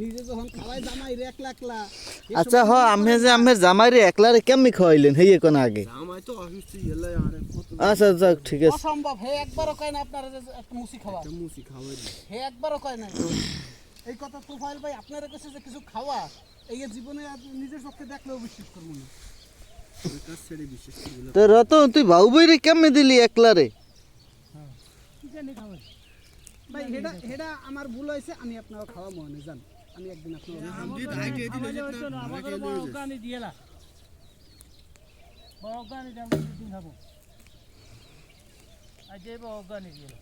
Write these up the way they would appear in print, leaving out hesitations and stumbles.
নিজে যখন খাওয়াই জামাই রে একলা একলা। আচ্ছা হ আমি যে আমের জামাইরে একলারে কেমনি খাওয়াইলেন হেই এখন আগে জামাই তো অসুস্থ গেলে আর কত আচ্ছা যাক ঠিক আছে অসম্ভব হে একবারও কয় না আপনারা যে একটা মুসি খাওয়া মুসি খাওয়াই দিই হে একবারও কয় না এই কথা তোফাইল ভাই আপনারা কাছে যে কিছু খাওয়া এই জীবনে নিজের চোখে দেখলেও বিশ্বাস করবো না। ওই কাজ ছেড়ে বিশ্বাস করি না। তো রতন তুই বাবু বইরে কেমনে দিলি একলারে ভাই হেডা হেডা আমার ভুল হয়েছে আমি আপনারা খাওয়া মনে জান আমি একদিন আপনারা আমি আইডি দিলে যেটা আমাকে বড়গানি দিয়েলা বড়গানি দাম দিন খাবো আজ এই বড়গানি দিয়েলা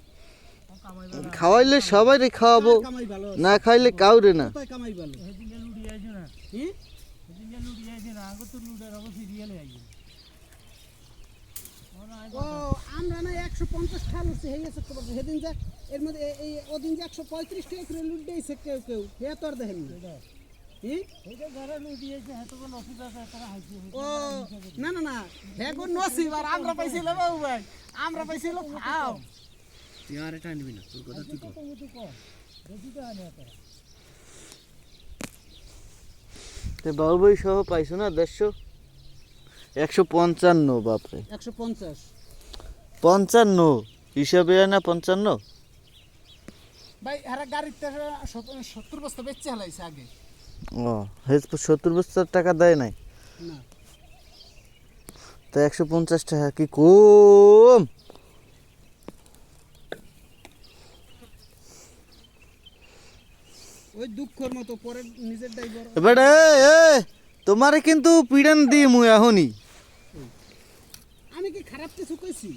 খাওয়াইলে সবাইরে খাওয়াবো কামাই ভালো না খাইলে কাউরে না কোথায় কামাই ভালো হেদিনে লুডি আইছো না কি হেদিনে লুডি আইছো না আগো তো লুডার অবশ্য সিরিয়ালে আইছো ও আমরা না 150 খাল হচ্ছে হয়ে গেছে তো সেদিন যে এর মধ্যে এই ওদিন যে 135 টাকা করে লুট দিয়েছে কেউ কেউ হে তো আর দেখেন না কি এইটা যারা লুডি আইছে এত কোন অসুবিধা আছে তারা হাইছে ও না না না হে কোন নসিব আর আমরা পাইছিলাম বাবু ভাই আমরা পাইছিলাম খাও তুই আর এটা নিবি না তোর কথা তুই কর তুমি তো কর বেশি তো আনে তারা তে বাবু বই সহ পাইছো না 155 বাপরে 150 55 হিসাবে না 55 ভাই এরা গাড়িতে 70 বস্তা বেচে হলাইছে আগে ও হে 70 বছর টাকা দেয় নাই না তা 150 টাকা কি কম ওই দুঃখের মতো পরে নিজের ড্রাইভার এবারে তোমারে কিন্তু পিড়ান দিয়ে মুই এখনই আমি কি খারাপ কিছু কইছি